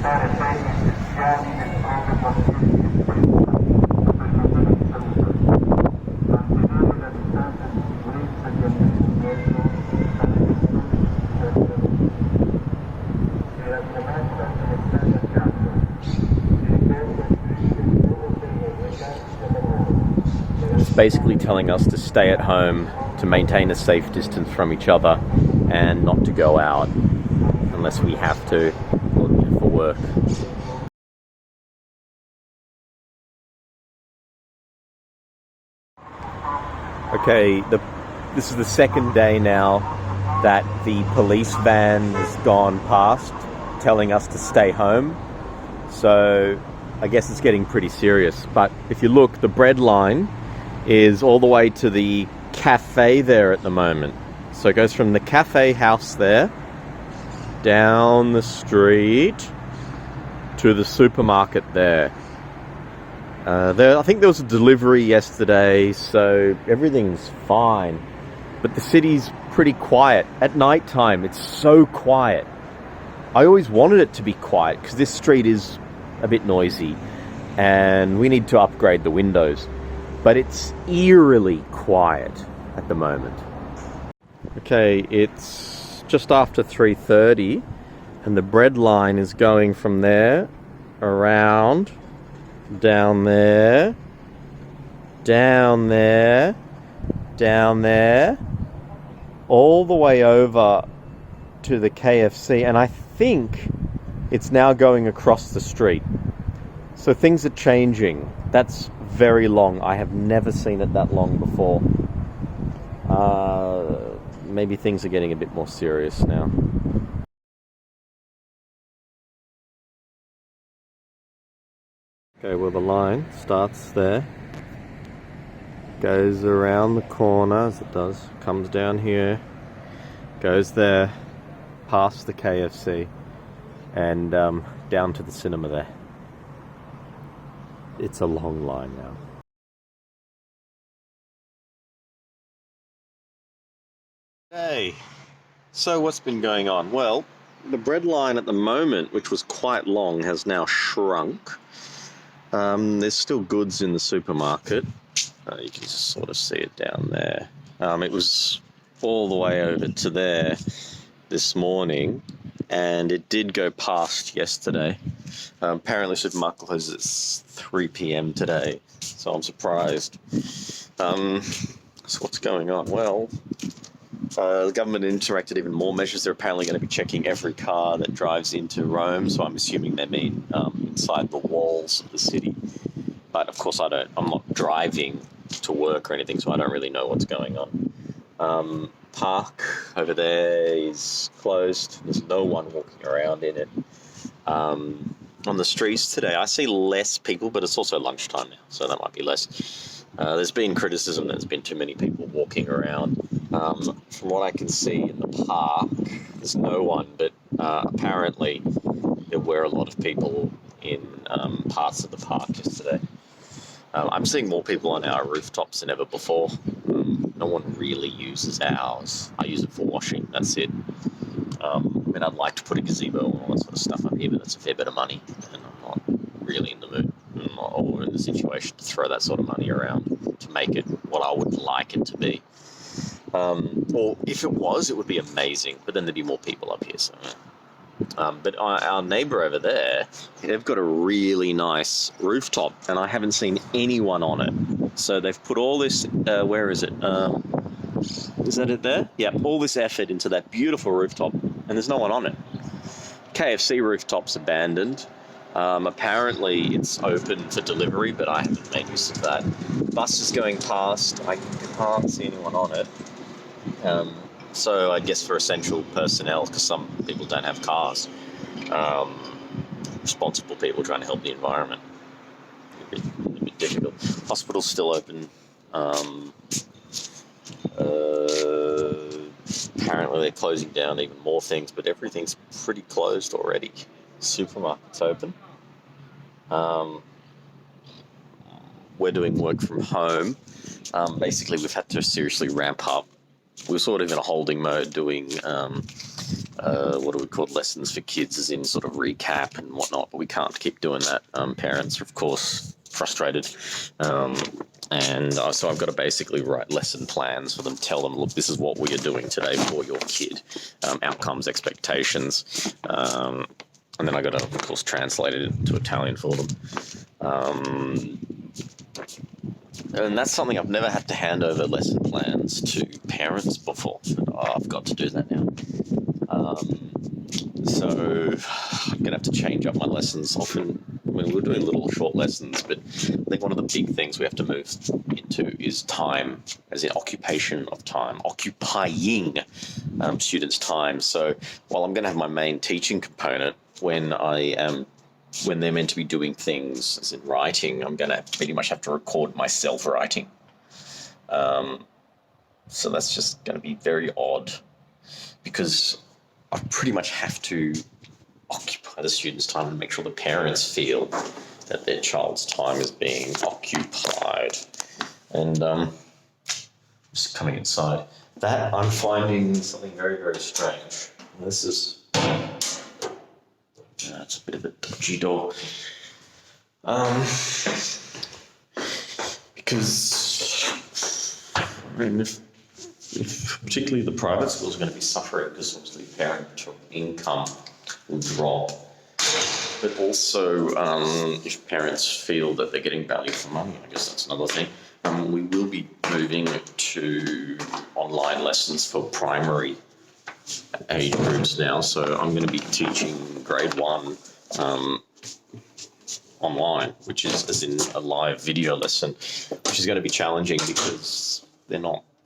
It's basically telling us to stay at home, to maintain a safe distance from each other, and not to go out unless we have to for work. Okay, this is the second day now that the police van has gone past, telling us to stay home. So I guess it's getting pretty serious. But if you look, the Breadline is all the way to the cafe there at the moment. So it goes from the cafe house there, down the street, to the supermarket there. I think there was a delivery yesterday, so everything's fine. But the city's pretty quiet. At night time, it's so quiet. I always wanted it to be quiet because this street is a bit noisy and we need to upgrade the windows. But it's eerily quiet at the moment. Okay, it's just after 3:30 and the Breadline is going from there around, down there, down there, down there, all the way over to the KFC, and I think it's now going across the street. So things are changing. That's very long. I have never seen it that long before. Maybe things are getting a bit more serious now. Okay, well, the line starts there, goes around the corner as it does, comes down here, goes there, past the KFC, and down to the cinema there. It's a long line now. Hey, so what's been going on? Well, the Breadline at the moment, which was quite long, has now shrunk. There's still goods in the supermarket. You can just sort of see it down there. It was all the way over to there this morning, and it did go past yesterday. Apparently supermarket closes at 3 p.m. today, so I'm surprised. So what's going on? Well, the government interacted even more measures. They're apparently going to be checking every car that drives into Rome, so I'm assuming they mean inside the walls of the city. But of course I'm not driving to work or anything, so I don't really know what's going on. Park over there is closed. There's no one walking around in it. On the streets today, I see less people, but it's also lunchtime now, so that might be less. There's been criticism that there's been too many people walking around. From what I can see in the park, there's no one, but apparently there were a lot of people in parts of the park yesterday. I'm seeing more people on our rooftops than ever before. No one really uses ours. I use it for washing, that's it. I mean, I'd like to put a gazebo and all that sort of stuff up here, but that's a fair bit of money, and I'm not really in the mood or in the situation to throw that sort of money around to make it what I would like it to be. Or if it was, it would be amazing, but then there'd be more people up here, so... But our neighbour over there, they've got a really nice rooftop, and I haven't seen anyone on it. So they've put all this, where is it? Is that it there? Yeah, all this effort into that beautiful rooftop, and there's no one on it. KFC rooftop's abandoned. Apparently it's open for delivery, but I haven't made use of that. Bus is going past, I can't see anyone on it. So I guess for essential personnel, because some people don't have cars, responsible people trying to help the environment. A bit difficult. Hospital's still open. Apparently they're closing down even more things, but everything's pretty closed already. Supermarket's open. We're doing work from home. Basically, we've had to seriously ramp up. We're sort of in a holding mode doing what do we call lessons for kids, as in sort of recap and whatnot, but we can't keep doing that. Parents are, of course, frustrated. So I've got to basically write lesson plans for them, tell them, look, this is what we are doing today for your kid, outcomes, expectations. And then I got to, of course, translate it into Italian for them. And that's something I've never had to hand over lesson plans to parents before. But I've got to do that now. So I'm going to have to change up my lessons often. We're doing little short lessons, but I think one of the big things we have to move into is time, as in occupation of time, occupying students' time. So while I'm going to have my main teaching component, when they're meant to be doing things, as in writing, I'm going to pretty much have to record myself writing. So that's just going to be very odd, because I pretty much have to occupy the students' time and make sure the parents feel that their child's time is being occupied. And just coming inside, that I'm finding something very, very strange. And this is it's a bit of a dodgy door. Because I mean, if particularly the private schools are going to be suffering, because obviously parent income will drop. But also, if parents feel that they're getting value for money, I guess that's another thing. We will be moving to online lessons for primary age groups now. So I'm going to be teaching grade 1 online, which is as in a live video lesson, which is going to be challenging because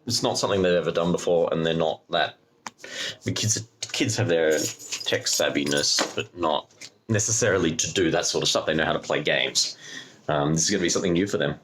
it's not something they've ever done before, and they're not that. The kids have their tech savviness, but not necessarily to do that sort of stuff. They know how to play games. This is going to be something new for them.